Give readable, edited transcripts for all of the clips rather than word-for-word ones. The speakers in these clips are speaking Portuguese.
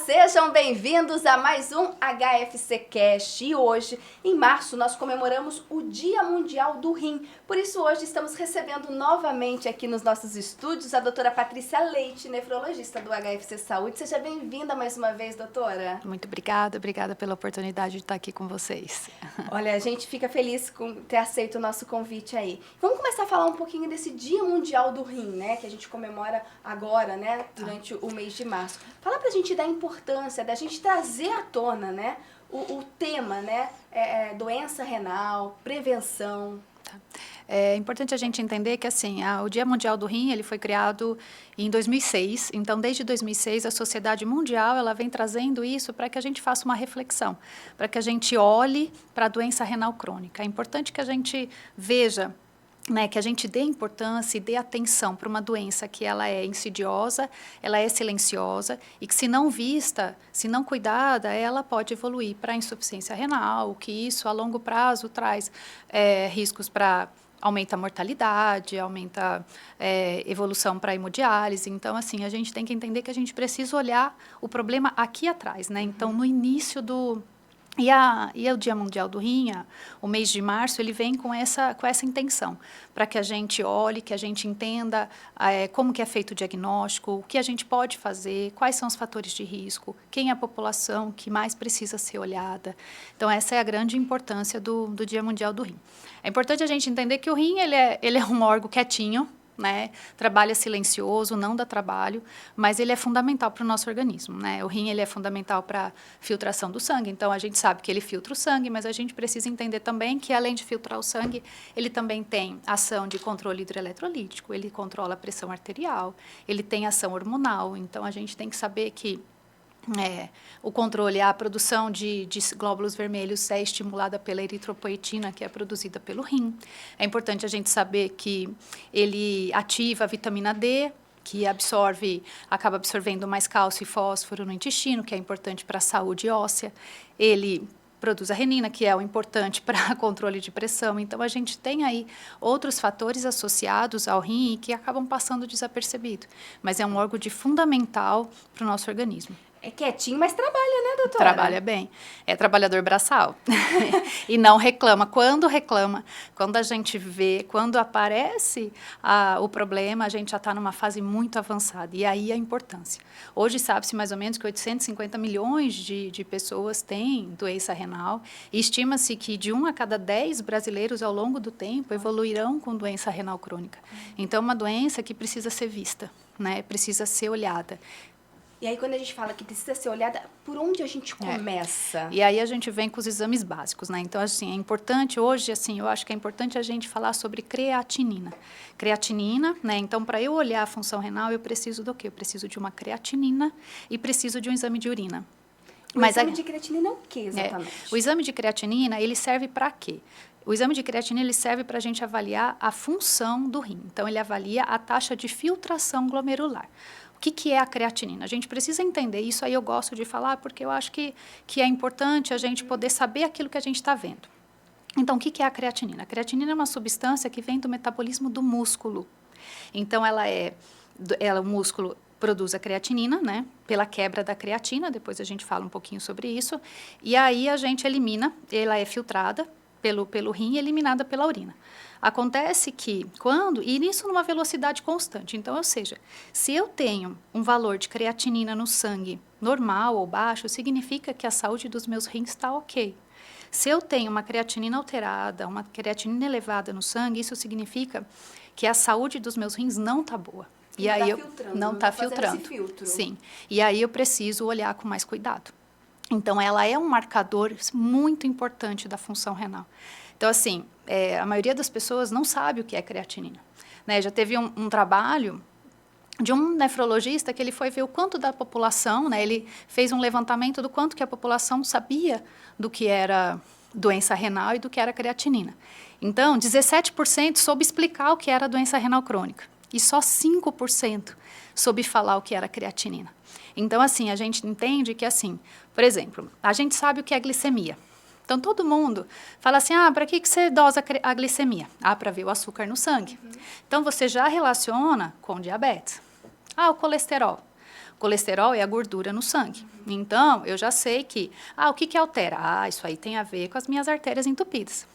sejam bem-vindos a mais um HFC Cast. E hoje, em março, nós comemoramos o Dia Mundial do Rim. Por isso, hoje estamos recebendo novamente aqui nos nossos estúdios a doutora Patrícia Leite, nefrologista do HFC Saúde. Seja bem-vinda mais uma vez, doutora. Muito obrigada pela oportunidade de estar aqui com vocês. Olha, a gente fica feliz com ter aceito o nosso convite aí. Vamos começar a falar um pouquinho desse Dia Mundial do Rim, né? Que a gente comemora agora, né? Durante o mês de março. Fala pra gente da importância da gente trazer à tona, né? O tema, né? Doença renal, prevenção. É importante a gente entender que assim, o Dia Mundial do Rim ele foi criado em 2006, então desde 2006 a Sociedade Mundial ela vem trazendo isso para que a gente faça uma reflexão, para que a gente olhe para a doença renal crônica. É importante que a gente veja, né, que a gente dê importância e dê atenção para uma doença que ela é insidiosa, ela é silenciosa e que se não vista, se não cuidada, ela pode evoluir para insuficiência renal, que isso a longo prazo traz riscos para aumenta a mortalidade, aumenta evolução para a hemodiálise. Então, assim, a gente tem que entender que a gente precisa olhar o problema aqui atrás, né? Então, no início do... E o Dia Mundial do Rim, o mês de março, ele vem com essa intenção, para que a gente olhe, que a gente entenda como que é feito o diagnóstico, o que a gente pode fazer, quais são os fatores de risco, quem é a população que mais precisa ser olhada. Então, essa é a grande importância do Dia Mundial do Rim. É importante a gente entender que o rim ele é um órgão quietinho, né? Trabalha silencioso, não dá trabalho, mas ele é fundamental para o nosso organismo, né? O rim ele é fundamental para a filtração do sangue, então a gente sabe que ele filtra o sangue, mas a gente precisa entender também que além de filtrar o sangue, ele também tem ação de controle hidroeletrolítico, ele controla a pressão arterial, ele tem ação hormonal, então a gente tem que saber que o controle, a produção de glóbulos vermelhos é estimulada pela eritropoetina, que é produzida pelo rim. É importante a gente saber que ele ativa a vitamina D, que acaba absorvendo mais cálcio e fósforo no intestino, que é importante para a saúde óssea. Ele produz a renina, que é o importante para controle de pressão. Então, a gente tem aí outros fatores associados ao rim que acabam passando desapercebido. Mas é um órgão fundamental para o nosso organismo. É quietinho, mas trabalha, né, doutora? Trabalha bem. É trabalhador braçal. E não reclama. Quando reclama, quando a gente vê, quando aparece o problema, a gente já está numa fase muito avançada. E aí a importância. Hoje sabe-se mais ou menos que 850 milhões de pessoas têm doença renal. E estima-se que de 1 a cada 10 brasileiros ao longo do tempo evoluirão com doença renal crônica. Então, é uma doença que precisa ser vista, né? Precisa ser olhada. E aí, quando a gente fala que precisa ser olhada, por onde a gente começa? E aí a gente vem com os exames básicos, né? Então, assim, é importante hoje, assim, eu acho que é importante a gente falar sobre creatinina. Creatinina, né? Então, para eu olhar a função renal, eu preciso do quê? Eu preciso de uma creatinina e preciso de um exame de urina. O exame de creatinina é o que exatamente? O exame de creatinina, ele serve para quê? O exame de creatinina ele serve para a gente avaliar a função do rim. Então, ele avalia a taxa de filtração glomerular. O que é a creatinina? A gente precisa entender isso, aí eu gosto de falar, porque eu acho que é importante a gente poder saber aquilo que a gente está vendo. Então, o que é a creatinina? A creatinina é uma substância que vem do metabolismo do músculo. Então, o músculo produz a creatinina, né? Pela quebra da creatina, depois a gente fala um pouquinho sobre isso, e aí a gente elimina, ela é filtrada pelo rim e eliminada pela urina. Acontece que e isso numa velocidade constante, então, ou seja, se eu tenho um valor de creatinina no sangue normal ou baixo, significa que a saúde dos meus rins está ok. Se eu tenho uma creatinina alterada, uma creatinina elevada no sangue, isso significa que a saúde dos meus rins não está boa. E aí não está filtrando. Esse filtro. Sim. E aí eu preciso olhar com mais cuidado. Então, ela é um marcador muito importante da função renal. Então, assim, a maioria das pessoas não sabe o que é creatinina. Né? Já teve um trabalho de um nefrologista que ele foi ver o quanto da população, né? Ele fez um levantamento do quanto que a população sabia do que era doença renal e do que era creatinina. Então, 17% soube explicar o que era doença renal crônica e só 5% soube falar o que era creatinina. Então, assim, a gente entende que, assim, por exemplo, a gente sabe o que é glicemia. Então, todo mundo fala assim, para que você dosa a glicemia? Para ver o açúcar no sangue. Então, você já relaciona com diabetes. O colesterol. O Colesterol é a gordura no sangue. Então, eu já sei que, o que altera? Isso aí tem a ver com as minhas artérias entupidas.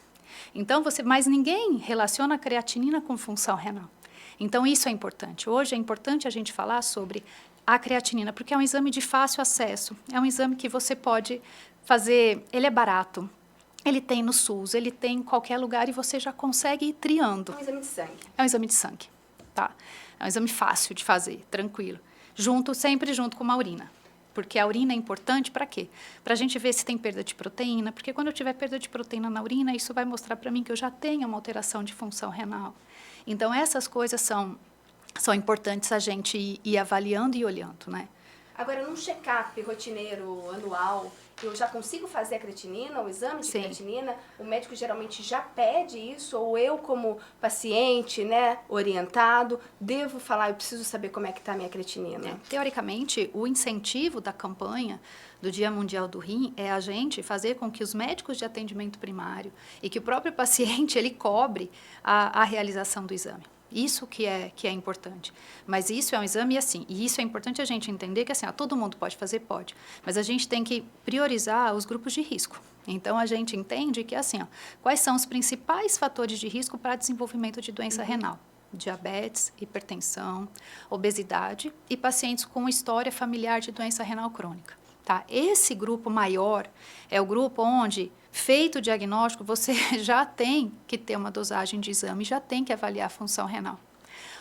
Então, mas ninguém relaciona a creatinina com função renal. Então, isso é importante. Hoje é importante a gente falar sobre a creatinina, porque é um exame de fácil acesso. É um exame que você pode fazer, ele é barato. Ele tem no SUS, ele tem em qualquer lugar e você já consegue ir triando. É um exame de sangue. É um exame de sangue, tá? É um exame fácil de fazer, tranquilo. Sempre junto com uma urina. Porque a urina é importante para quê? Para a gente ver se tem perda de proteína, porque quando eu tiver perda de proteína na urina, isso vai mostrar para mim que eu já tenho uma alteração de função renal. Então, essas coisas são importantes a gente ir avaliando e olhando, né? Agora, num check-up rotineiro anual, eu já consigo fazer a creatinina, o exame de Sim. creatinina? O médico geralmente já pede isso? Ou eu, como paciente, né, orientado, devo falar, eu preciso saber como é que está a minha creatinina? Teoricamente, o incentivo da campanha do Dia Mundial do Rim é a gente fazer com que os médicos de atendimento primário e que o próprio paciente ele cobre a realização do exame. Isso que é importante. Mas isso é um exame assim, e isso é importante a gente entender que assim, todo mundo pode fazer, pode. Mas a gente tem que priorizar os grupos de risco. Então, a gente entende que assim, quais são os principais fatores de risco para desenvolvimento de doença renal? Diabetes, hipertensão, obesidade e pacientes com história familiar de doença renal crônica. Tá? Esse grupo maior é o grupo onde, feito o diagnóstico, você já tem que ter uma dosagem de exame, já tem que avaliar a função renal.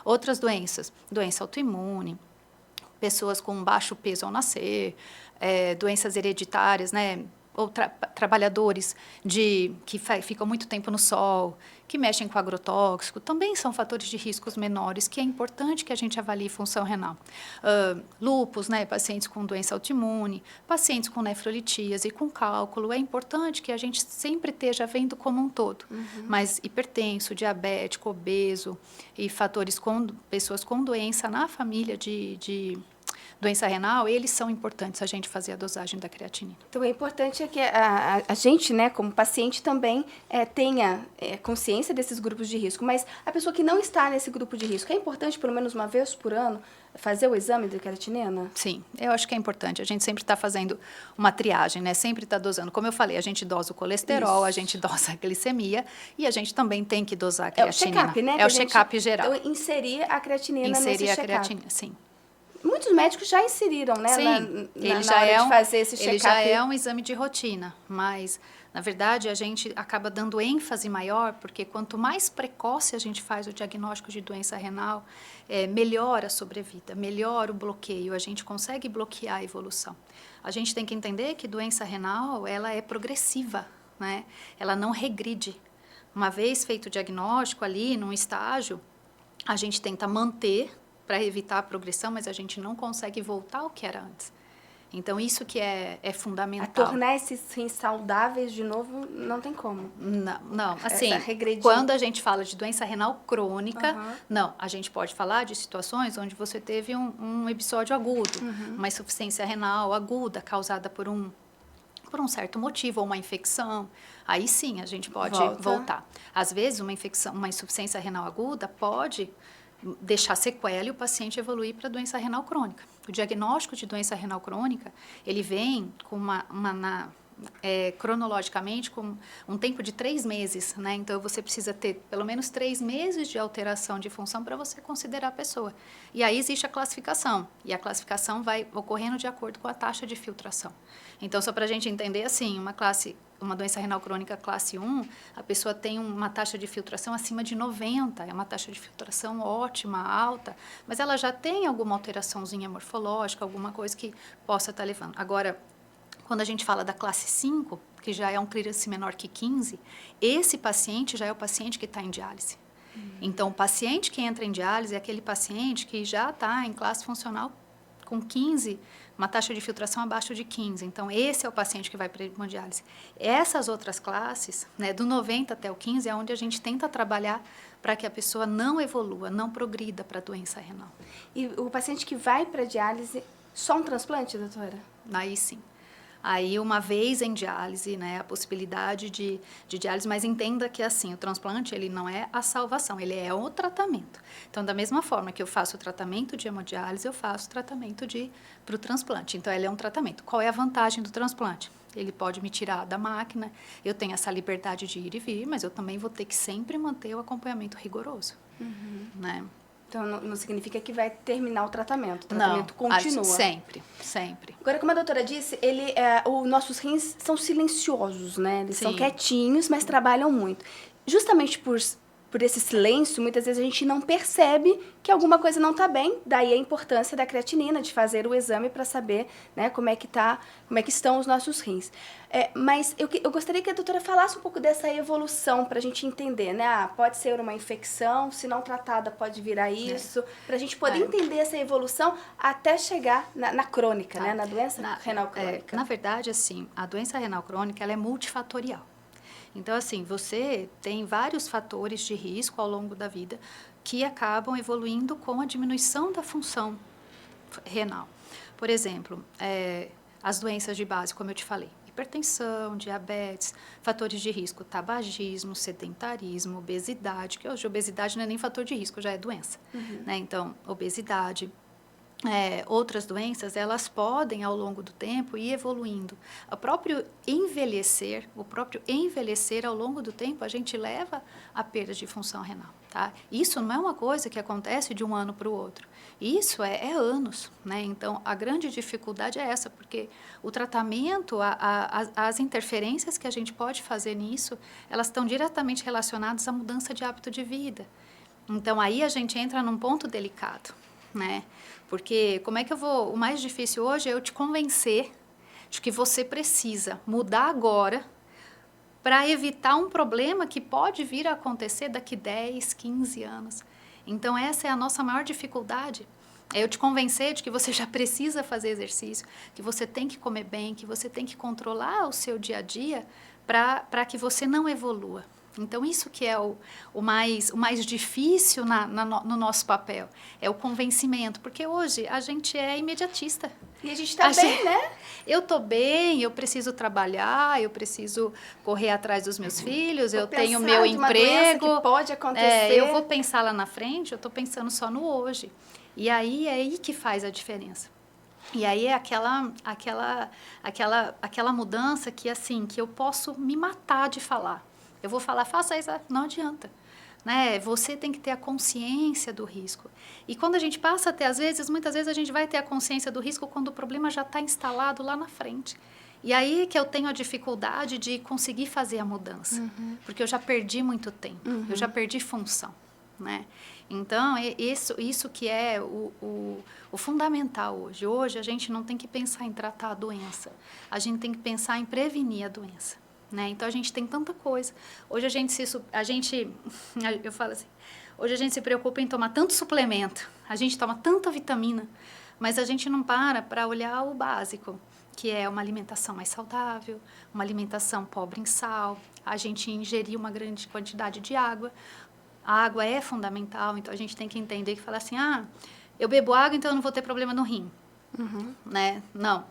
Outras doenças, doença autoimune, pessoas com baixo peso ao nascer, doenças hereditárias, né? Ou trabalhadores que ficam muito tempo no sol, que mexem com agrotóxico, também são fatores de riscos menores, que é importante que a gente avalie função renal. Lúpus, né, pacientes com doença autoimune, pacientes com nefrolitíase, com cálculo, é importante que a gente sempre esteja vendo como um todo. Mas hipertenso, diabético, obeso e pessoas com doença na família de doença renal, eles são importantes a gente fazer a dosagem da creatinina. Então, é importante que a gente, né, como paciente, também tenha consciência desses grupos de risco. Mas a pessoa que não está nesse grupo de risco, é importante, pelo menos uma vez por ano, fazer o exame de creatinina? Sim, eu acho que é importante. A gente sempre está fazendo uma triagem, né? Sempre está dosando. Como eu falei, a gente dosa o colesterol, a gente dosa a glicemia e a gente também tem que dosar a creatinina. É o check-up, né? É o check-up geral. Então, inserir a creatinina nesse check-up. Inserir a creatinina, sim. Muitos médicos já inseriram, né? Sim, na hora de fazer esse check-up. Ele já é um exame de rotina, mas, na verdade, a gente acaba dando ênfase maior, porque quanto mais precoce a gente faz o diagnóstico de doença renal, melhora a sobrevida, melhora o bloqueio, a gente consegue bloquear a evolução. A gente tem que entender que doença renal, ela é progressiva, né? Ela não regride. Uma vez feito o diagnóstico ali, num estágio, a gente tenta manter para evitar a progressão, mas a gente não consegue voltar ao que era antes. Então, isso que é fundamental. Tornar esses rins saudáveis de novo, não tem como. Não. Assim, regredir. Quando a gente fala de doença renal crônica, não. A gente pode falar de situações onde você teve um episódio agudo, uma insuficiência renal aguda, causada por um certo motivo, ou uma infecção. Aí sim, a gente pode voltar. Às vezes, uma insuficiência renal aguda pode deixar sequela e o paciente evoluir para doença renal crônica. O diagnóstico de doença renal crônica, ele vem com cronologicamente com um tempo de 3 meses, né? Então, você precisa ter pelo menos 3 meses de alteração de função para você considerar a pessoa. E aí existe a classificação, e a classificação vai ocorrendo de acordo com a taxa de filtração. Então, só para a gente entender, assim, uma doença renal crônica classe 1, a pessoa tem uma taxa de filtração acima de 90, é uma taxa de filtração ótima, alta, mas ela já tem alguma alteraçãozinha morfológica, alguma coisa que possa estar levando. Agora, quando a gente fala da classe 5, que já é um clearance menor que 15, esse paciente já é o paciente que está em diálise. Então, o paciente que entra em diálise é aquele paciente que já está em classe funcional com 15, uma taxa de filtração abaixo de 15. Então, esse é o paciente que vai para a hemodiálise. Essas outras classes, né, do 90 até o 15, é onde a gente tenta trabalhar para que a pessoa não evolua, não progrida para a doença renal. E o paciente que vai para a diálise, só um transplante, doutora? Aí sim. Aí, uma vez em diálise, né, a possibilidade de diálise, mas entenda que, assim, o transplante, ele não é a salvação, ele é o tratamento. Então, da mesma forma que eu faço o tratamento de hemodiálise, eu faço o tratamento para o transplante. Então, ele é um tratamento. Qual é a vantagem do transplante? Ele pode me tirar da máquina, eu tenho essa liberdade de ir e vir, mas eu também vou ter que sempre manter o acompanhamento rigoroso, né? Então, não significa que vai terminar o tratamento continua. Sempre, sempre. Agora, como a doutora disse, os nossos rins são silenciosos, né? Eles são Sim. quietinhos, mas trabalham muito. Justamente por esse silêncio, muitas vezes a gente não percebe que alguma coisa não está bem. Daí a importância da creatinina, de fazer o exame para saber, né, como é que estão os nossos rins. Mas eu gostaria que a doutora falasse um pouco dessa evolução para a gente entender, né? Pode ser uma infecção, se não tratada pode virar isso, para a gente poder entender essa evolução até chegar na crônica, né? Na doença renal crônica. Na verdade, assim, a doença renal crônica ela é multifatorial. Então, assim, você tem vários fatores de risco ao longo da vida que acabam evoluindo com a diminuição da função renal. Por exemplo, as doenças de base, como eu te falei, hipertensão, diabetes, fatores de risco, tabagismo, sedentarismo, obesidade, que hoje obesidade não é nem fator de risco, já é doença. Né? Então, obesidade. Outras doenças, elas podem, ao longo do tempo, ir evoluindo. O próprio envelhecer ao longo do tempo, a gente leva a perda de função renal, tá? Isso não é uma coisa que acontece de um ano para o outro. Isso é anos, né? Então, a grande dificuldade é essa, porque o tratamento, as interferências que a gente pode fazer nisso, elas estão diretamente relacionadas à mudança de hábito de vida. Então, aí a gente entra num ponto delicado, né? Porque como é que eu vou... O mais difícil hoje é eu te convencer de que você precisa mudar agora para evitar um problema que pode vir a acontecer daqui 10, 15 anos. Então, essa é a nossa maior dificuldade. É eu te convencer de que você já precisa fazer exercício, que você tem que comer bem, que você tem que controlar o seu dia a dia para que você não evolua. Então, isso que é o mais difícil no nosso papel, é o convencimento, porque hoje a gente é imediatista. E a gente está bem, né? Eu estou bem, eu preciso trabalhar, eu preciso correr atrás dos meus filhos, eu tenho meu emprego. Que pode acontecer. Eu vou pensar lá na frente, eu estou pensando só no hoje. E aí é aí que faz a diferença. E aí é aquela mudança que, assim, que eu posso me matar de falar. Eu vou falar, faça isso, não adianta. Né? Você tem que ter a consciência do risco. E quando a gente passa a ter, muitas vezes a gente vai ter a consciência do risco quando o problema já está instalado lá na frente. E aí que eu tenho a dificuldade de conseguir fazer a mudança. Porque eu já perdi muito tempo, eu já perdi função. Né? Então, isso que é o fundamental hoje. Hoje a gente não tem que pensar em tratar a doença, a gente tem que pensar em prevenir a doença. Né? Então, a gente tem tanta coisa. Hoje eu falo assim, hoje a gente se preocupa em tomar tanto suplemento, a gente toma tanta vitamina, mas a gente não para olhar o básico, que é uma alimentação mais saudável, uma alimentação pobre em sal, a gente ingerir uma grande quantidade de água. A água é fundamental, então a gente tem que entender que fala assim, eu bebo água, então eu não vou ter problema no rim. Né? Não,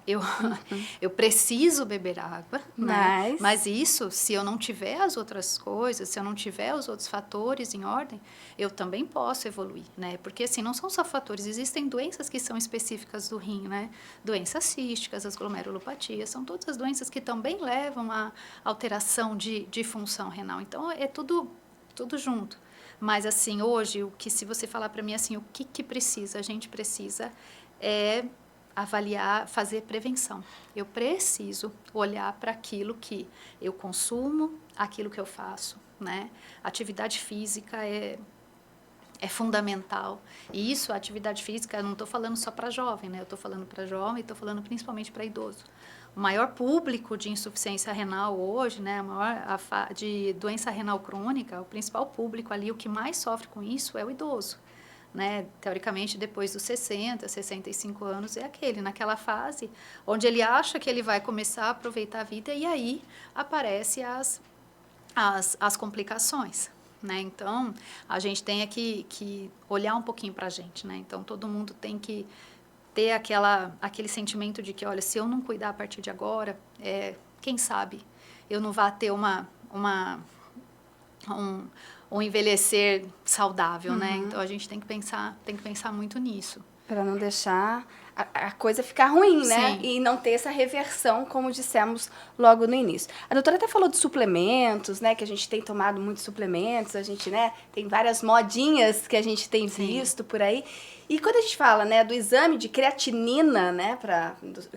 eu preciso beber água, né? Mas isso, se eu não tiver as outras coisas, se eu não tiver os outros fatores em ordem, eu também posso evoluir, né? Porque assim, não são só fatores, existem doenças que são específicas do rim, né? Doenças císticas, as glomerulopatias, são todas as doenças que também levam a alteração de função renal. Então, é tudo junto. Mas assim, hoje, se você falar para mim assim, o que precisa? A gente precisa avaliar, fazer prevenção. Eu preciso olhar para aquilo que eu consumo, aquilo que eu faço, né? Atividade física é fundamental. E isso, a atividade física, eu não estou falando só para jovem, né? Eu estou falando para jovem e estou falando principalmente para idoso. O maior público de insuficiência renal hoje, né, de doença renal crônica, o principal público ali, o que mais sofre com isso é o idoso. Né? Teoricamente, depois dos 60, 65 anos, é naquela fase onde ele acha que ele vai começar a aproveitar a vida e aí aparecem as complicações. Né? Então, a gente tem que olhar um pouquinho para a gente. Né? Então, todo mundo tem que ter aquele sentimento de que, olha, se eu não cuidar a partir de agora, quem sabe eu não vá ter um envelhecer saudável, né? Então a gente tem que pensar muito nisso. Para não deixar a coisa ficar ruim, né? Sim. E não ter essa reversão, como dissemos logo no início. A doutora até falou de suplementos, né? Que a gente tem tomado muitos suplementos, a gente, né? Tem várias modinhas que a gente tem visto por aí. E quando a gente fala, né, do exame de creatinina, né?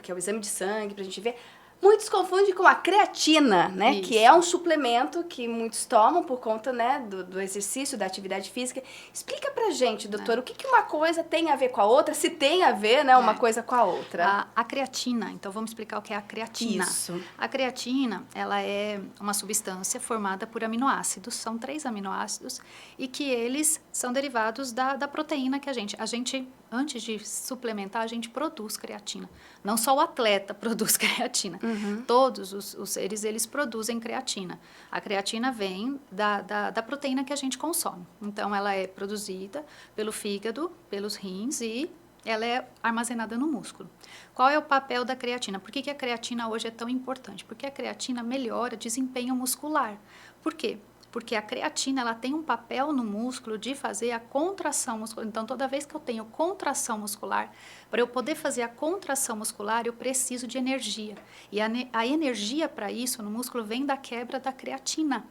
Que é o exame de sangue, pra gente ver. Muitos confundem com a creatina, né? Isso. Que é um suplemento que muitos tomam por conta, né, do exercício, da atividade física. Explica pra gente, doutora, o que uma coisa tem a ver com a outra, se tem a ver, né, uma coisa com a outra. A creatina, então vamos explicar o que é a creatina. Isso. A creatina, ela é uma substância formada por aminoácidos, são 3 aminoácidos, e que eles são derivados da proteína que a gente, antes de suplementar, a gente produz creatina. Não só o atleta produz creatina. Todos os seres, eles produzem creatina. A creatina vem da proteína que a gente consome. Então, ela é produzida pelo fígado, pelos rins e ela é armazenada no músculo. Qual é o papel da creatina? Por que a creatina hoje é tão importante? Porque a creatina melhora desempenho muscular. Por quê? Porque a creatina, ela tem um papel no músculo de fazer a contração muscular. Então, toda vez que eu tenho contração muscular, para eu poder fazer a contração muscular, eu preciso de energia. E a energia para isso no músculo vem da quebra da creatina.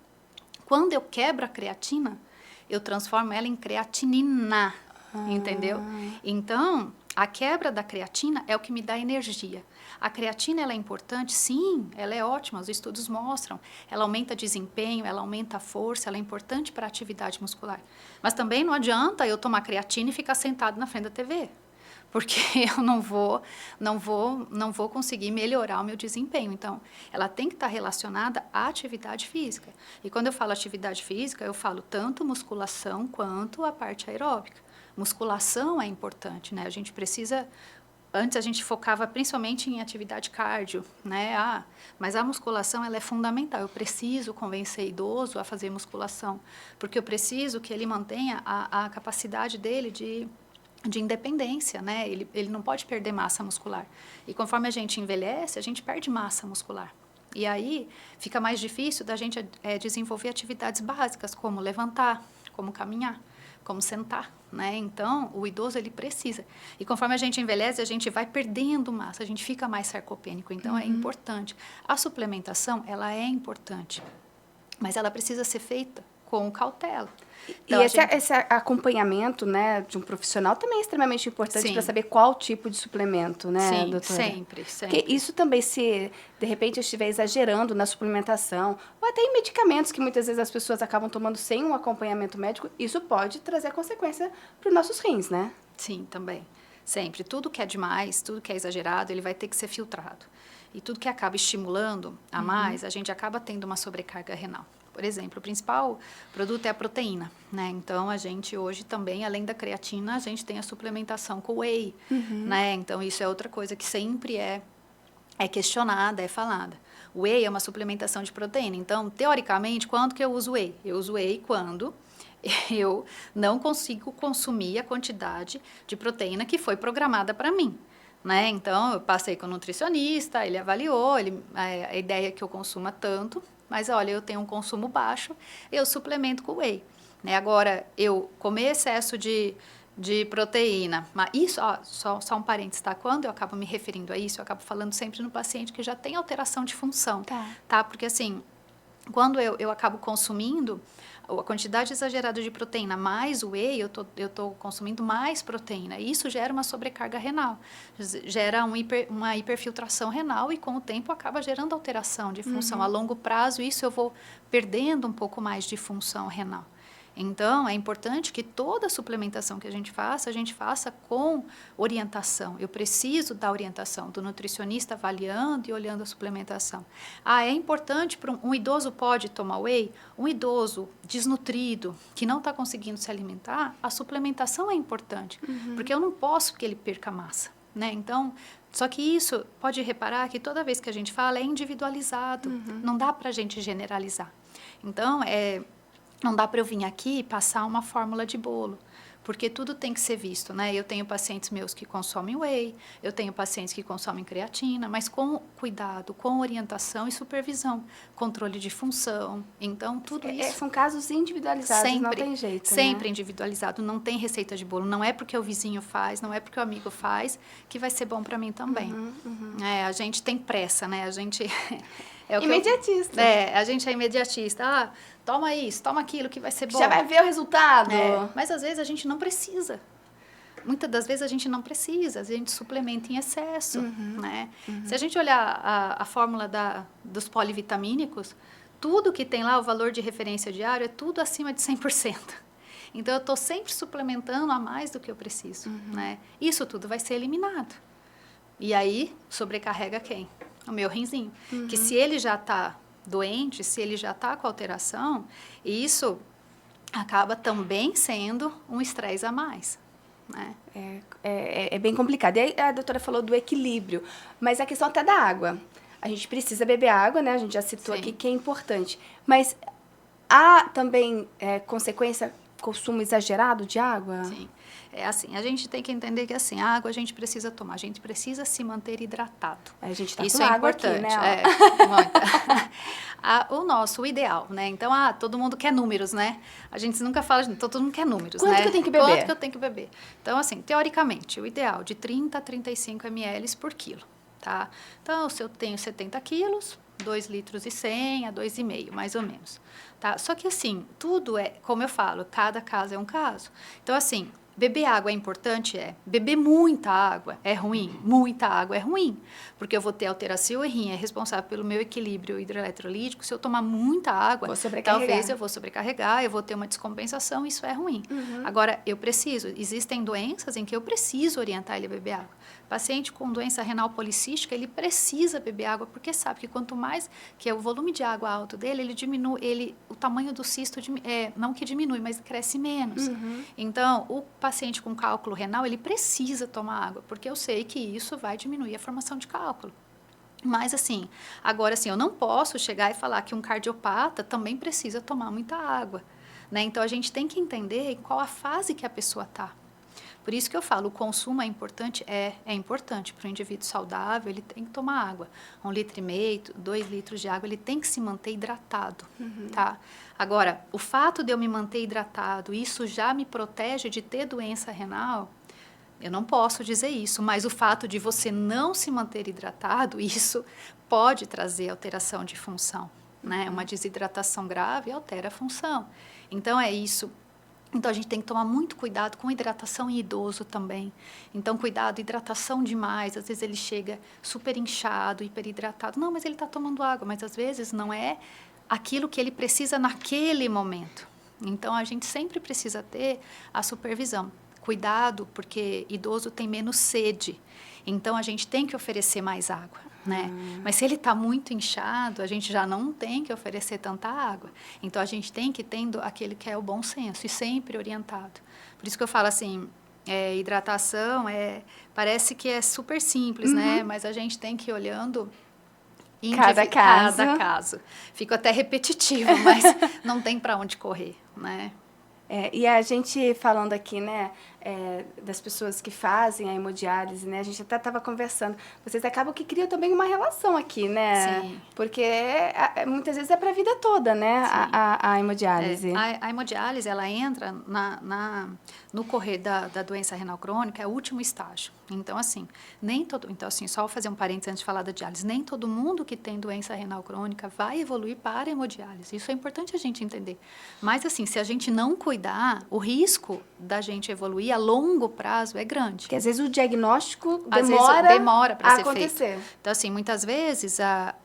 Quando eu quebro a creatina, eu transformo ela em creatinina, entendeu? Então, a quebra da creatina é o que me dá energia. A creatina, ela é importante? Sim, ela é ótima, os estudos mostram. Ela aumenta desempenho, ela aumenta a força, ela é importante para a atividade muscular. Mas também não adianta eu tomar creatina e ficar sentado na frente da TV, porque eu não vou conseguir melhorar o meu desempenho. Então, ela tem que estar relacionada à atividade física. E quando eu falo atividade física, eu falo tanto musculação quanto a parte aeróbica. Musculação é importante, né? A gente precisa... Antes a gente focava principalmente em atividade cardio, né? Mas a musculação, ela é fundamental. Eu preciso convencer idoso a fazer musculação, porque eu preciso que ele mantenha a capacidade dele de independência, né? Ele não pode perder massa muscular. E conforme a gente envelhece, a gente perde massa muscular. E aí fica mais difícil da gente desenvolver atividades básicas, como levantar, como caminhar, como sentar, né? Então, o idoso, ele precisa. E conforme a gente envelhece, a gente vai perdendo massa, a gente fica mais sarcopênico. Então, é importante. A suplementação, ela é importante, mas ela precisa ser feita com cautela. Então, e esse acompanhamento, né, de um profissional também é extremamente importante para saber qual tipo de suplemento, né, sim, doutora? Sempre. Porque isso também, se de repente eu estiver exagerando na suplementação, ou até em medicamentos que muitas vezes as pessoas acabam tomando sem um acompanhamento médico, isso pode trazer consequência para os nossos rins, né? Sim, também. Sempre. Tudo que é demais, tudo que é exagerado, ele vai ter que ser filtrado. E tudo que acaba estimulando a mais, a gente acaba tendo uma sobrecarga renal. Por exemplo, o principal produto é a proteína, né? Então, a gente hoje também, além da creatina, a gente tem a suplementação com whey, né? Então, isso é outra coisa que sempre é questionada, é falada. O whey é uma suplementação de proteína. Então, teoricamente, quando que eu uso whey? Eu uso whey quando eu não consigo consumir a quantidade de proteína que foi programada para mim. Né? Então, eu passei com o nutricionista, ele avaliou, a ideia é que eu consuma tanto, mas olha, eu tenho um consumo baixo, eu suplemento com whey. Né? Agora, eu comer excesso de proteína, mas isso, só um parênteses, tá? Quando eu acabo me referindo a isso, eu acabo falando sempre no paciente que já tem alteração de função, tá? Porque assim, quando eu acabo consumindo a quantidade exagerada de proteína mais o whey, eu tô consumindo mais proteína. E isso gera uma sobrecarga renal, gera uma hiperfiltração renal e com o tempo acaba gerando alteração de função. A longo prazo, isso eu vou perdendo um pouco mais de função renal. Então, é importante que toda a suplementação que a gente faça com orientação. Eu preciso da orientação do nutricionista avaliando e olhando a suplementação. É importante para um idoso pode tomar whey? Um idoso desnutrido, que não está conseguindo se alimentar, a suplementação é importante, porque eu não posso que ele perca massa, né? Então, só que isso, pode reparar que toda vez que a gente fala é individualizado, não dá para a gente generalizar. Então, não dá para eu vir aqui e passar uma fórmula de bolo, porque tudo tem que ser visto, né? Eu tenho pacientes meus que consomem whey, eu tenho pacientes que consomem creatina, mas com cuidado, com orientação e supervisão, controle de função. Então, tudo isso... São casos individualizados, sempre, não tem jeito, sempre né? individualizado, não tem receita de bolo, não é porque o vizinho faz, não é porque o amigo faz, que vai ser bom para mim também. A gente tem pressa, né? A gente... Imediatista. A gente é imediatista. Ah, toma isso, toma aquilo que vai ser bom. Já vai ver o resultado. Mas às vezes a gente não precisa. Muitas das vezes a gente não precisa, a gente suplementa em excesso, né? Se a gente olhar a fórmula dos polivitamínicos, tudo que tem lá, o valor de referência diário, é tudo acima de 100%. Então, eu estou sempre suplementando a mais do que eu preciso, né? Isso tudo vai ser eliminado. E aí, sobrecarrega quem? O meu rinzinho. Que se ele já está doente, se ele já está com alteração, isso acaba também sendo um estresse a mais, né? É bem complicado. E aí, a doutora falou do equilíbrio, mas a questão até da água. A gente precisa beber água, né? A gente já citou aqui que é importante. Mas há também consequência, consumo exagerado de água? Sim. É assim, a gente tem que entender que assim, a água a gente precisa tomar, a gente precisa se manter hidratado. A gente tá Isso com é água importante, aqui, né? O ideal, né? Então, todo mundo quer números, né? A gente nunca fala, todo mundo quer números, Quanto né? que eu tenho que beber? Quanto que eu tenho que beber? Então, assim, teoricamente, o ideal de 30 a 35 ml por quilo, tá? Então, se eu tenho 70 quilos, 2 litros e 100 a 2,5, mais ou menos, tá? Só que, assim, tudo como eu falo, cada caso é um caso. Então, assim, beber água é importante? Beber muita água é ruim? Muita água é ruim, porque eu vou ter alteração. O rim é responsável pelo meu equilíbrio hidroeletrolítico. Se eu tomar muita água, talvez eu vou sobrecarregar, eu vou ter uma descompensação, isso é ruim. Agora, existem doenças em que eu preciso orientar ele a beber água. Paciente com doença renal policística, ele precisa beber água, porque sabe que quanto mais que é o volume de água alto dele, ele diminui, o tamanho do cisto, não que diminui, mas cresce menos. Então, o paciente com cálculo renal, ele precisa tomar água, porque eu sei que isso vai diminuir a formação de cálculo. Mas, assim, agora, assim, eu não posso chegar e falar que um cardiopata também precisa tomar muita água, né? Então, a gente tem que entender em qual a fase que a pessoa está. Por isso que eu falo, o consumo é importante? É importante para o indivíduo saudável, ele tem que tomar água. 1,5 litro, 2 litros de água, ele tem que se manter hidratado, tá? Agora, o fato de eu me manter hidratado, isso já me protege de ter doença renal? Eu não posso dizer isso, mas o fato de você não se manter hidratado, isso pode trazer alteração de função, né? Uma desidratação grave altera a função. Então, é isso. Então, a gente tem que tomar muito cuidado com hidratação em idoso também. Então, cuidado, hidratação demais. Às vezes, ele chega super inchado, hiperidratado. Não, mas ele está tomando água. Mas, às vezes, não é aquilo que ele precisa naquele momento. Então, a gente sempre precisa ter a supervisão. Cuidado, porque idoso tem menos sede. Então, a gente tem que oferecer mais água, né? Mas se ele está muito inchado, a gente já não tem que oferecer tanta água. Então, a gente tem que ir tendo aquele que é o bom senso e sempre orientado. Por isso que eu falo assim, hidratação parece que é super simples, né? Mas a gente tem que ir olhando cada caso. Fico até repetitivo, mas não tem para onde correr, né? E a gente falando aqui, né, das pessoas que fazem a hemodiálise, né, a gente até estava conversando, vocês acabam que criam também uma relação aqui, né? Sim. Porque muitas vezes é para a vida toda, né, a hemodiálise. A hemodiálise, ela entra no correr da doença renal crônica, é o último estágio. Então, assim, só vou fazer um parênteses antes de falar da diálise, nem todo mundo que tem doença renal crônica vai evoluir para a hemodiálise. Isso é importante a gente entender. Mas, assim, se a gente não cuidar, o risco da gente evoluir a longo prazo é grande. Porque às vezes o diagnóstico demora para ser acontecer. Feito. Então, assim, muitas vezes,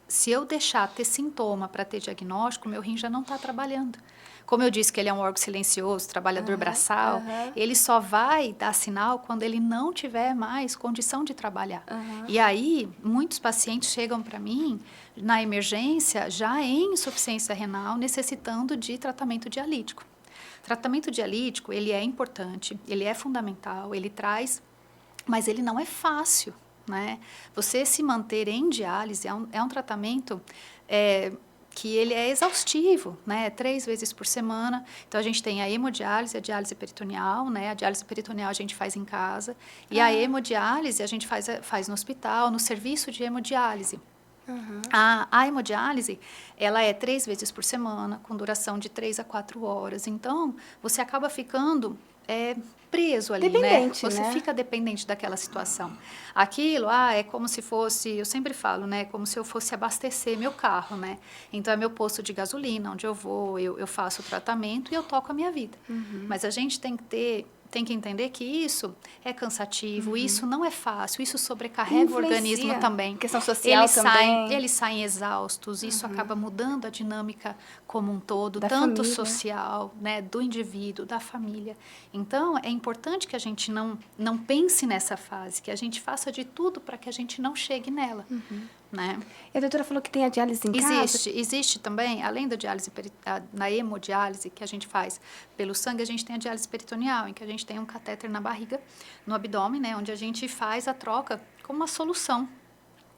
se eu deixar ter sintoma para ter diagnóstico, meu rim já não está trabalhando. Como eu disse que ele é um órgão silencioso, trabalhador braçal, ele só vai dar sinal quando ele não tiver mais condição de trabalhar. E aí, muitos pacientes chegam para mim na emergência já em insuficiência renal, necessitando de tratamento dialítico. Tratamento dialítico, ele é importante, ele é fundamental, ele traz, mas ele não é fácil, né? Você se manter em diálise é um tratamento que ele é exaustivo, né? 3 vezes por semana. Então, a gente tem a hemodiálise, a diálise peritoneal, né? A diálise peritoneal a gente faz em casa. E a hemodiálise a gente faz no hospital, no serviço de hemodiálise. A hemodiálise, ela é 3 vezes por semana, com duração de 3 a 4 horas. Então, você acaba ficando preso ali, dependente, né? Você fica dependente daquela situação. Aquilo, é como se fosse, eu sempre falo, né? Como se eu fosse abastecer meu carro, né? Então, é meu posto de gasolina, onde eu vou, eu faço o tratamento e eu toco a minha vida. Mas a gente tem que entender que isso é cansativo, isso não é fácil, isso sobrecarrega o organismo também. Questão social também. Eles saem exaustos, isso acaba mudando a dinâmica como um todo, Da tanto família. social, né, do indivíduo, da família. Então, é importante que a gente não pense nessa fase, que a gente faça de tudo para que a gente não chegue nela, né? E a doutora falou que tem a diálise em casa. Existe também, além da diálise, na hemodiálise que a gente faz pelo sangue, a gente tem a diálise peritoneal, em que a gente tem um catéter na barriga, no abdômen, né, onde a gente faz a troca como uma solução.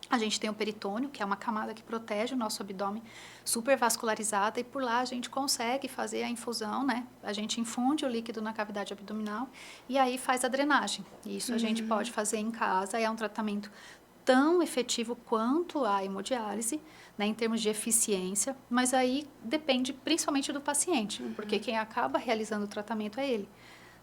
A gente tem o peritônio, que é uma camada que protege o nosso abdômen, super vascularizada, e por lá a gente consegue fazer a infusão, né? A gente infunde o líquido na cavidade abdominal e aí faz a drenagem. Isso a gente pode fazer em casa, é um tratamento tão efetivo quanto a hemodiálise, né, em termos de eficiência, mas aí depende principalmente do paciente, porque quem acaba realizando o tratamento é ele.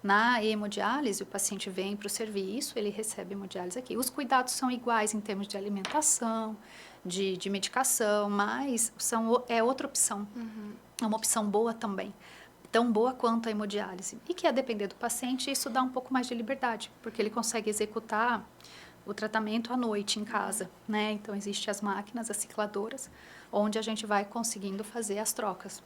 Na hemodiálise, o paciente vem para o serviço, ele recebe hemodiálise aqui. Os cuidados são iguais em termos de alimentação, de medicação, mas é outra opção. É uma opção boa também, tão boa quanto a hemodiálise. E que, a depender do paciente, isso dá um pouco mais de liberdade, porque ele consegue executar o tratamento à noite em casa, né? Então, existem as máquinas, as cicladoras, onde a gente vai conseguindo fazer as trocas.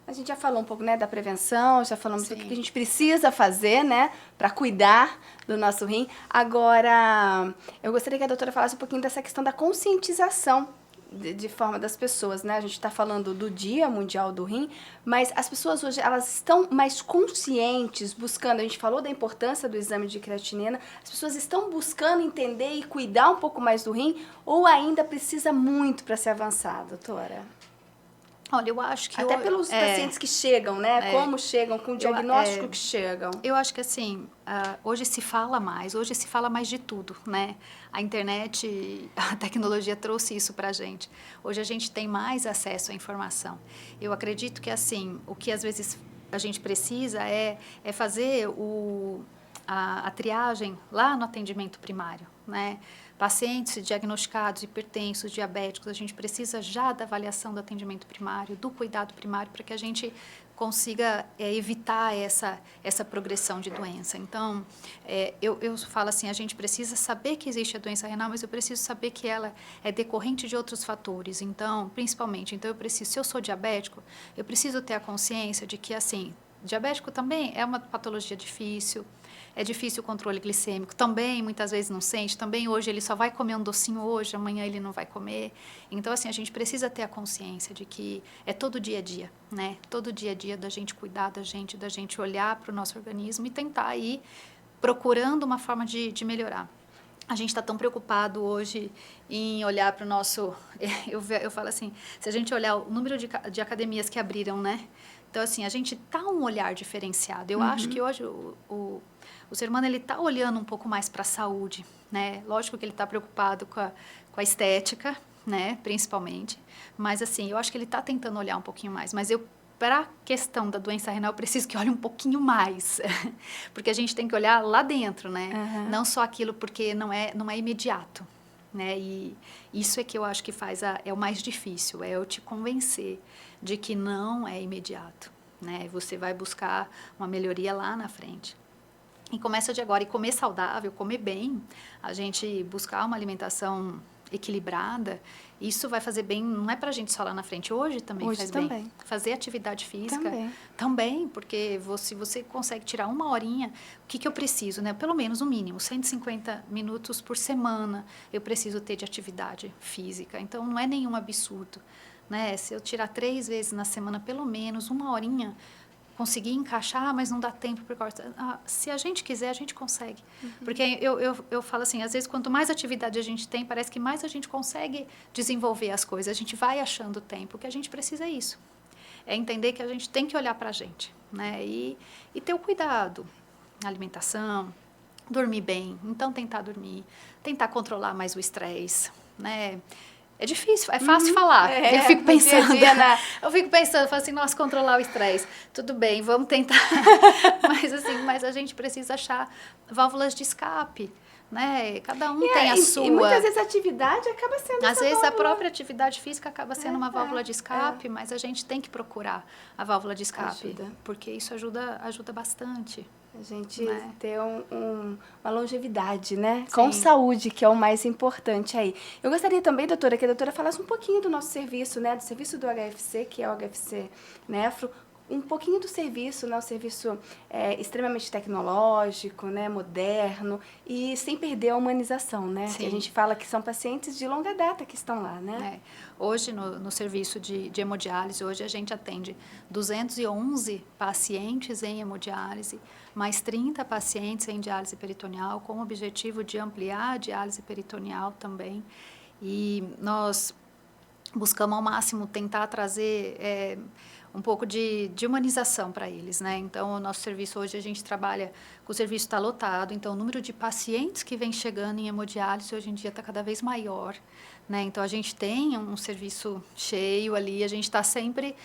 A gente já falou um pouco, né, da prevenção, já falamos do Sim. que a gente precisa fazer, né, para cuidar do nosso rim. Agora, eu gostaria que a doutora falasse um pouquinho dessa questão da conscientização de forma das pessoas, né? A gente está falando do Dia Mundial do Rim, mas as pessoas hoje, elas estão mais conscientes, buscando, a gente falou da importância do exame de creatinina, as pessoas estão buscando entender e cuidar um pouco mais do rim, ou ainda precisa muito para ser avançado, doutora? Olha, eu acho que... Até pelos pacientes que chegam, né? Como chegam, com o diagnóstico que chegam. Eu acho que, assim, hoje se fala mais de tudo, né? A internet, a tecnologia trouxe isso pra gente. Hoje a gente tem mais acesso à informação. Eu acredito que, assim, o que às vezes a gente precisa é fazer a triagem lá no atendimento primário, né? Pacientes diagnosticados, hipertensos, diabéticos, a gente precisa já da avaliação do atendimento primário, do cuidado primário, para que a gente consiga evitar essa progressão de doença. Então, eu falo assim, a gente precisa saber que existe a doença renal, mas eu preciso saber que ela é decorrente de outros fatores. Então, principalmente, se eu sou diabético, eu preciso ter a consciência de que, assim, diabético também é uma patologia difícil. É difícil o controle glicêmico, também muitas vezes não sente, também hoje ele só vai comer um docinho hoje, amanhã ele não vai comer. Então, assim, a gente precisa ter a consciência de que é todo dia a dia, né? Todo dia a dia da gente cuidar da gente olhar para o nosso organismo e tentar ir procurando uma forma de melhorar. A gente está tão preocupado hoje em olhar para o nosso... Eu falo assim, se a gente olhar o número de academias que abriram, né? Então, assim, a gente tá um olhar diferenciado. Eu acho que hoje o ser humano, ele tá olhando um pouco mais para a saúde, né? Lógico que ele está preocupado com a estética, né? Principalmente. Mas, assim, eu acho que ele está tentando olhar um pouquinho mais. Mas para a questão da doença renal, eu preciso que olhe um pouquinho mais. Porque a gente tem que olhar lá dentro, né? Não só aquilo, porque não é imediato, né? E isso é que eu acho que é o mais difícil, é eu te convencer de que não é imediato, né? Você vai buscar uma melhoria lá na frente. E começa de agora, e comer saudável, comer bem, a gente buscar uma alimentação equilibrada, isso vai fazer bem, não é pra gente só lá na frente, hoje também faz bem. Fazer atividade física também, porque se você consegue tirar uma horinha, o que eu preciso, né? Pelo menos o mínimo, 150 minutos por semana eu preciso ter de atividade física, então não é nenhum absurdo, né? Se eu tirar 3 vezes na semana, pelo menos uma horinha, conseguir encaixar, mas não dá tempo. Se a gente quiser, a gente consegue. Porque eu falo assim, às vezes, quanto mais atividade a gente tem, parece que mais a gente consegue desenvolver as coisas. A gente vai achando tempo. O que a gente precisa é isso. É entender que a gente tem que olhar para a gente, né? E ter o cuidado, alimentação, dormir bem. Então, tentar dormir, tentar controlar mais o estresse, né? É difícil, é fácil falar. Eu fico pensando, eu falo assim, nossa, controlar o estresse. Tudo bem, vamos tentar. mas a gente precisa achar válvulas de escape, né? Cada um tem a sua. E muitas vezes a atividade acaba sendo Às vezes válvula. a própria atividade física acaba sendo uma válvula de escape, mas a gente tem que procurar a válvula de escape, porque isso ajuda bastante. A gente ter uma longevidade, né? Sim. Com saúde, que é o mais importante aí. Eu gostaria também, doutora, que a doutora falasse um pouquinho do nosso serviço, né? Do serviço do HFC, que é o HFC Nefro. Um pouquinho do serviço, né? Um serviço extremamente tecnológico, né? Moderno e sem perder a humanização, né? Sim. Que a gente fala que são pacientes de longa data que estão lá, né? Hoje, no serviço de hemodiálise, hoje a gente atende 211 pacientes em hemodiálise, mais 30 pacientes em diálise peritoneal, com o objetivo de ampliar a diálise peritoneal também. E nós buscamos ao máximo tentar trazer um pouco de humanização para eles, né? Então, o nosso serviço hoje, a gente trabalha, o serviço está lotado, então o número de pacientes que vem chegando em hemodiálise hoje em dia está cada vez maior, né? Então, a gente tem um serviço cheio ali, a gente está sempre,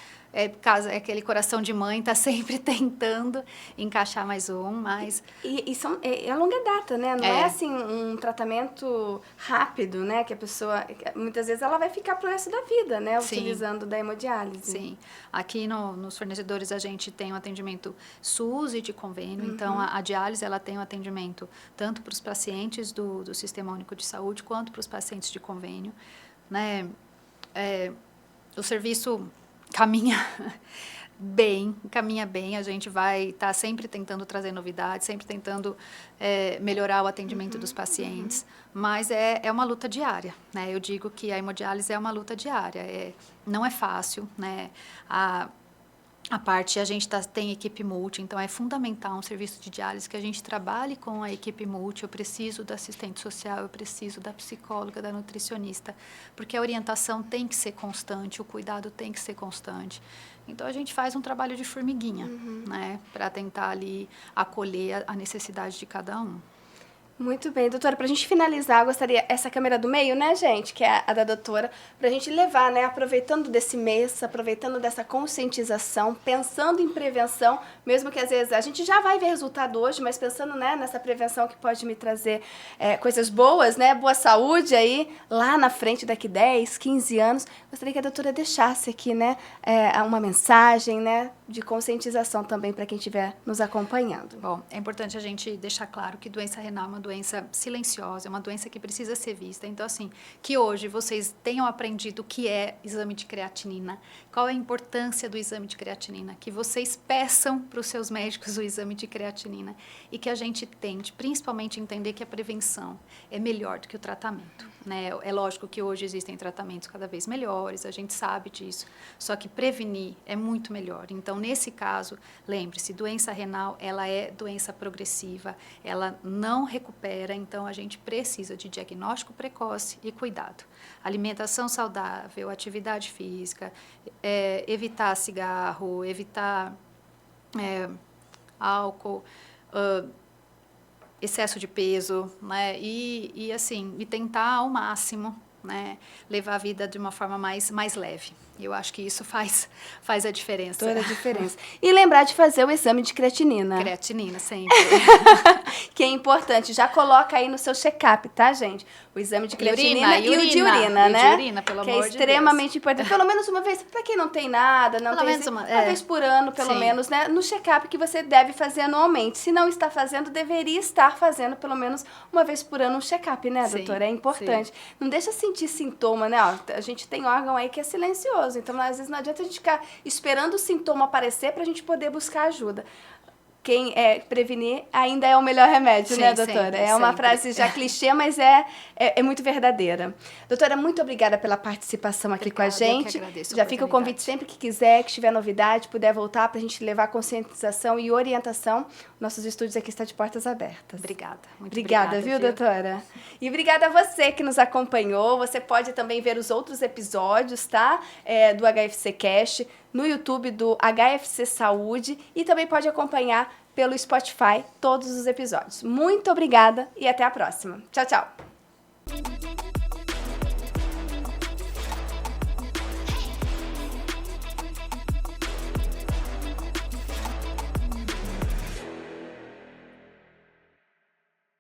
aquele coração de mãe, está sempre tentando encaixar mais um, mas... E é a longa data, né? Não é assim um tratamento rápido, né? Que a pessoa, muitas vezes, ela vai ficar pro resto da vida, né? Utilizando da hemodiálise. Sim. Aqui nos fornecedores a gente tem um atendimento SUS e de convênio, então a diálise ela tem um atendimento tanto para os pacientes do Sistema Único de Saúde quanto para os pacientes de convênio, né? O serviço caminha bem, a gente vai estar sempre tentando trazer novidades, sempre tentando melhorar o atendimento dos pacientes, mas é uma luta diária, né? Eu digo que a hemodiálise é uma luta diária, não é fácil, né? A gente tem equipe multi, então é fundamental um serviço de diálise que a gente trabalhe com a equipe multi. Eu preciso da assistente social, eu preciso da psicóloga, da nutricionista, porque a orientação tem que ser constante, o cuidado tem que ser constante. Então, a gente faz um trabalho de formiguinha, né, para tentar ali acolher a necessidade de cada um. Muito bem, doutora, para a gente finalizar, eu gostaria, essa câmera do meio, né, gente, que é a da doutora, para a gente levar, né, aproveitando desse mês, aproveitando dessa conscientização, pensando em prevenção, mesmo que às vezes a gente já vai ver resultado hoje, mas pensando, né, nessa prevenção que pode me trazer coisas boas, né, boa saúde aí, lá na frente, daqui 10, 15 anos, gostaria que a doutora deixasse aqui, né, uma mensagem, né, de conscientização também para quem estiver nos acompanhando. Bom, é importante a gente deixar claro que doença renal é uma doença silenciosa, é uma doença que precisa ser vista. Então, assim, que hoje vocês tenham aprendido o que é exame de creatinina, qual é a importância do exame de creatinina, que vocês peçam para os seus médicos o exame de creatinina e que a gente tente, principalmente, entender que a prevenção é melhor do que o tratamento, né? É lógico que hoje existem tratamentos cada vez melhores, a gente sabe disso, só que prevenir é muito melhor. Então, nesse caso, lembre-se, doença renal, ela é doença progressiva, ela não recupera, então a gente precisa de diagnóstico precoce e cuidado. Alimentação saudável, atividade física, evitar cigarro, evitar álcool, excesso de peso, né? E tentar ao máximo, né, levar a vida de uma forma mais leve. Eu acho que isso faz a diferença. Toda a diferença. E lembrar de fazer o exame de creatinina. Creatinina, sempre. Que é importante. Já coloca aí no seu check-up, tá, gente? O exame de creatinina e o de urina, né? De urina, pelo amor de Deus. Que é extremamente importante. Pelo menos uma vez, para quem não tem nada, não tem uma vez por ano, pelo menos, né? No check-up que você deve fazer anualmente. Se não está fazendo, deveria estar fazendo pelo menos uma vez por ano um check-up, né, doutora? É importante. Não deixa sentir sintoma, né? Ó, a gente tem órgão aí que é silencioso. Então, às vezes, não adianta a gente ficar esperando o sintoma aparecer para a gente poder buscar ajuda. quem prevenir ainda é o melhor remédio, Sim, né, doutora? sempre, É uma sempre. frase já clichê, mas é muito verdadeira. Doutora, muito obrigada pela participação aqui com a Obrigada, eu que gente. agradeço a Já fica o oportunidade. convite sempre que quiser, que tiver novidade, puder voltar para a gente levar conscientização e orientação. Nossos estúdios aqui estão de portas abertas. Obrigada. Muito Obrigada, viu, doutora? E obrigada a você que nos acompanhou. Você pode também ver os outros episódios, tá? Do HFC Cast, no YouTube do HFC Saúde e também pode acompanhar pelo Spotify todos os episódios. Muito obrigada e até a próxima. Tchau, tchau!